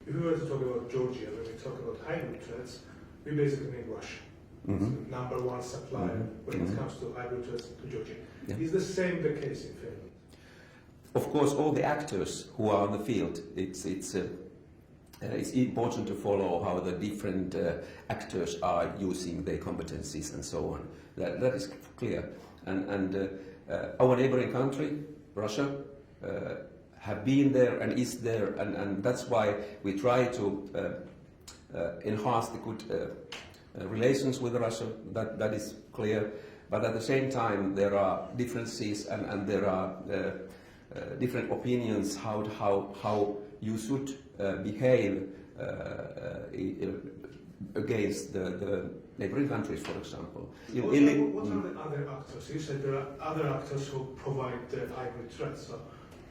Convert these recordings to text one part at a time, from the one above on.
If we were to talk about Georgia, when we talk about hybrid threats, we basically mean Russia. It's the number one supplier when it comes to hybrid threats to Georgia. Yeah. Is the same the case in Finland? Of course, all the actors who are on the field, it's important to follow how the different actors are using their competencies and so on. That is clear. And our neighboring country, Russia, have been there and is there, and that's why we try to enhance the good relations with Russia. That is clear. But at the same time, there are differences and there are different opinions how you should behave against the neighboring countries, for example. What are the other actors? You said there are other actors who provide the hybrid threats. So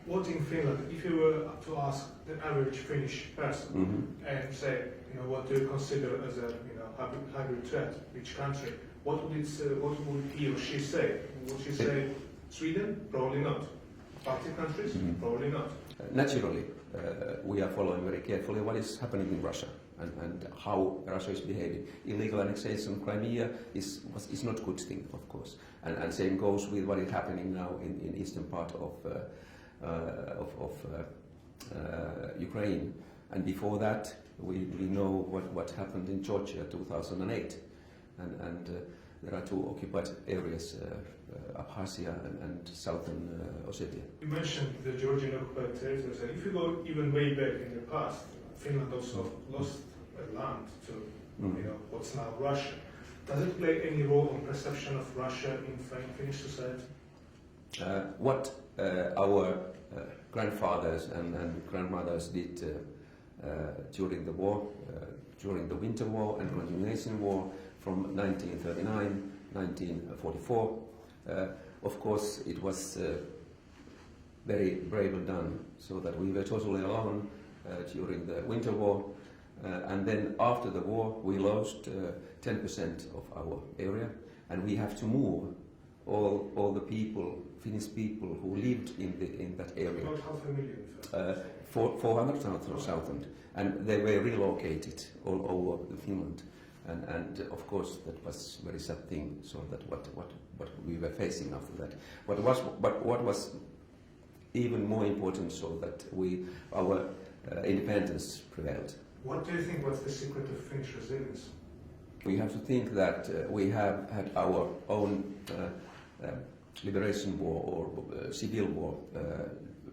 what in Finland, if you were to ask the average Finnish person and say, what do you consider as a hybrid threat, which country, what would he or she say? Would she say Sweden? Probably not. Baltic countries? Probably not. Naturally, we are following very carefully what is happening in Russia and how Russia is behaving. Illegal annexation of Crimea is not a good thing, of course. And same goes with what is happening now in eastern part of Ukraine. And before that, we know what happened in Georgia 2008. And there are two occupied areas, Abkhazia and southern Ossetia. You mentioned the Georgian occupied territories, and if you go even way back in the past, Finland also lost land to what's now Russia. Does it play any role in perception of Russia in Finnish society? What our grandfathers and grandmothers did during the war, during the Winter War and Continuation War from 1939, 1944, of course it was very bravely done, so that we were totally alone during the Winter War, and then after the war we lost 10% of our area, and we have to move all the people, Finnish people who lived in that area. About 500,000. 400,000, and they were relocated all over Finland, and of course that was very sad thing. So that what we were facing after that. But what was even more important, so that our independence prevailed. What do you think was the secret of Finnish resilience? We have to think that we have had our own liberation war or civil war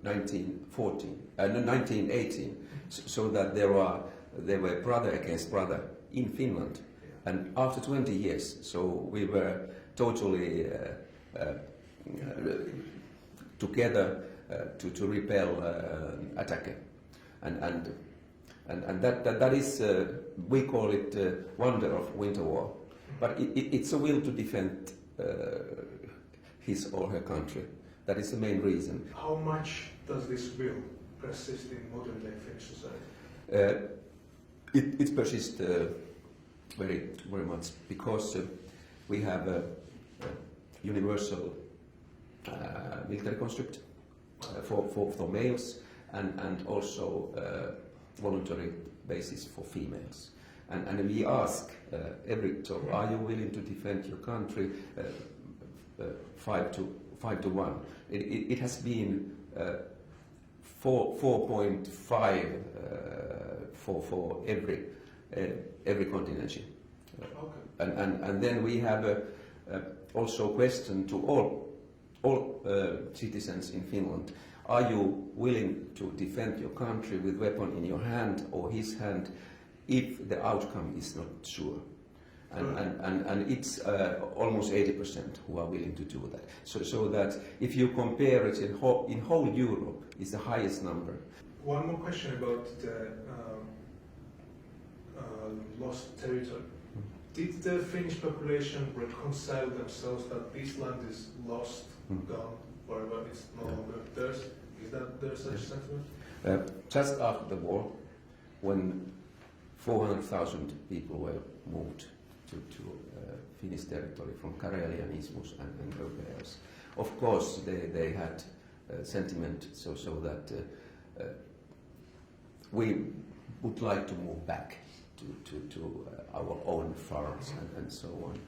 1918, so that there were brother against brother in Finland, and after 20 years, so we were totally together to repel attack, and that is we call it wonder of Winter War, but it's a will to defend his or her country. That is the main reason. How much does this will persist in modern day Finnish society? It persists very much because we have a universal military conscript for males and also voluntary basis for females. And we ask so are you willing to defend your country? 5 to 1. It has been 4.5 for every contingency. Okay. And then we have also a question to all citizens in Finland. Are you willing to defend your country with weapon in your hand or his hand if the outcome is not sure? And it's almost 80% who are willing to do that. So that if you compare it in whole Europe, it's the highest number. One more question about the lost territory. Did the Finnish population reconcile themselves that this land is lost, gone, forever, it's no longer theirs? Is that there such sentiment? Just after the war, when 400,000 people were moved to Finnish territory from Karelian Isthmus and everywhere else. Of course, they had sentiment so that we would like to move back to our own farms and so on.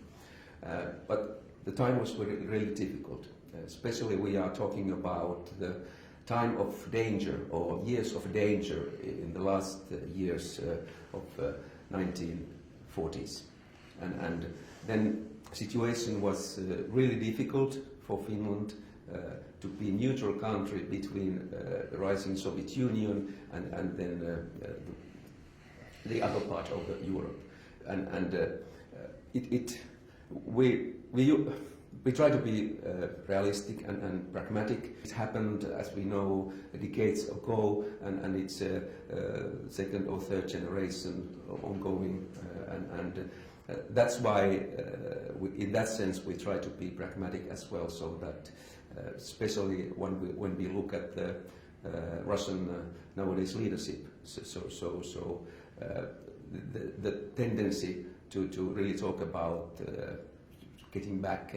But the time was really difficult. Especially we are talking about the time of danger or years of danger in the last years of 1940s. And then situation was really difficult for Finland to be a neutral country between the rising Soviet Union and then the other part of Europe. We try to be realistic and pragmatic. It happened, as we know, decades ago, and it's a second or third generation ongoing, and that's why, in that sense, we try to be pragmatic as well, so that, especially when we look at the Russian nowadays leadership, the tendency to really talk about getting back,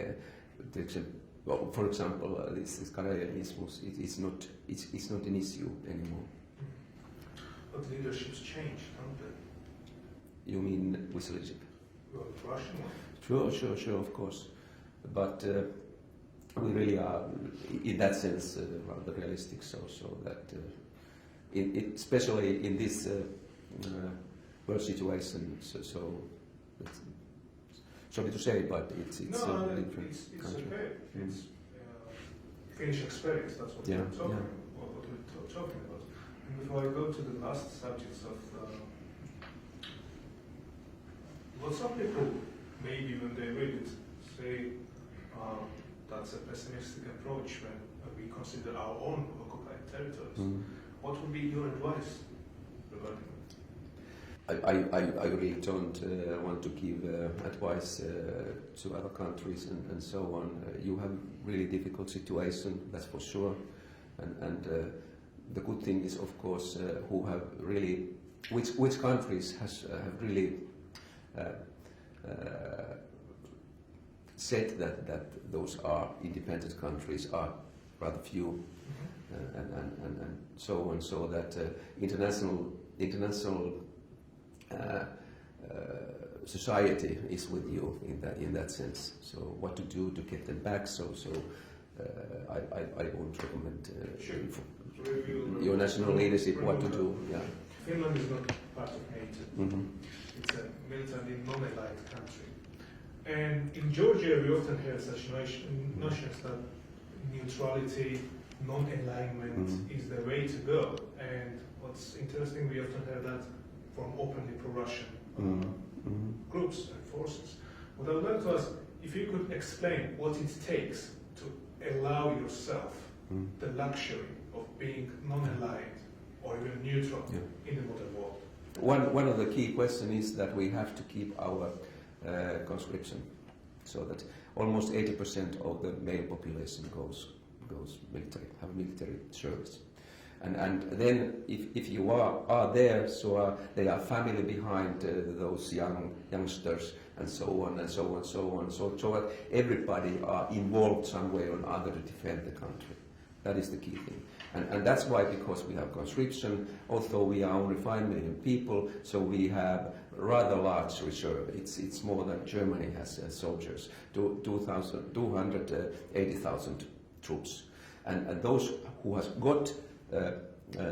for example, this Karelianismus, it's not an issue anymore. But leaderships change, don't they? You mean which leadership? Well, the Russian one. Sure, of course. But we really are, in that sense, rather realistic. So that, especially in this world situation, sorry to say, but it's different. It's okay. It's Finnish experience. That's what we're talking about. And before I go to the last subjects of lots of people, maybe when they read it, say that's a pessimistic approach when we consider our own occupied territories. What would be your advice regarding it? I really don't want to give advice to other countries and so on. You have really difficult situation, that's for sure. And the good thing is, of course, who have really, which countries have really said that those are independent countries are rather few, and so on. So that international society is with you in that sense. So what to do to get them back? So I won't recommend your national leadership what to do. Yeah. Finland is not part of NATO. It's a militarily non-allied country. And in Georgia, we often hear such notions that neutrality, non-alignment is the way to go. And what's interesting, we often hear that from openly pro-Russian groups and forces. What I would like to ask, if you could explain what it takes to allow yourself the luxury of being non-aligned or even neutral in the modern world. One of the key questions is that we have to keep our conscription, so that almost 80% of the male population goes military service. And then if you are there, so they are family behind those youngsters and so on and so on, so that everybody are involved some way or other to defend the country. That is the key thing. And that's why, because we have conscription, although we are only 5 million people, so we have rather large reserve. It's more than Germany has soldiers, 280,000 troops. And those who has got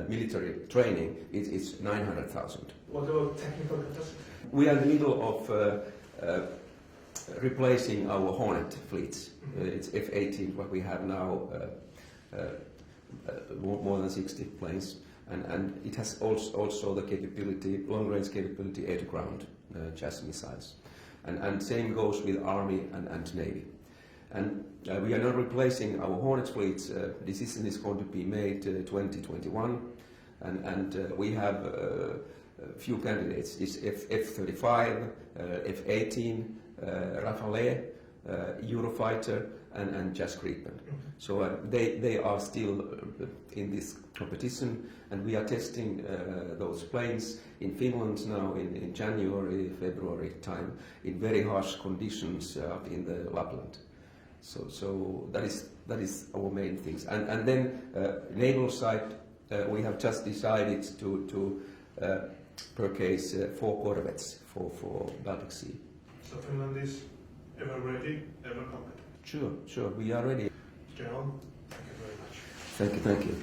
military training, it's 900,000. What about technical capacity? We are in the middle of replacing our Hornet fleets. It's F-18, what we have now, more than 60 planes, and it has also the capability, long-range capability, air-to-ground chasse missiles. And same goes with Army and Navy. And we are not replacing our Hornet fleets. Decision is going to be made 2021, and we have a few candidates. It's F-35, F-18, Rafale, Eurofighter, and Jas Gripen. So they are still in this competition, and we are testing those planes in Finland now in January, February time, in very harsh conditions up in the Lapland. So that is our main things. And then naval side, we have just decided to per case 4 corvettes for Baltic Sea. So Finland is ever ready, ever competent. Sure, we are ready. General, thank you very much. Thank you.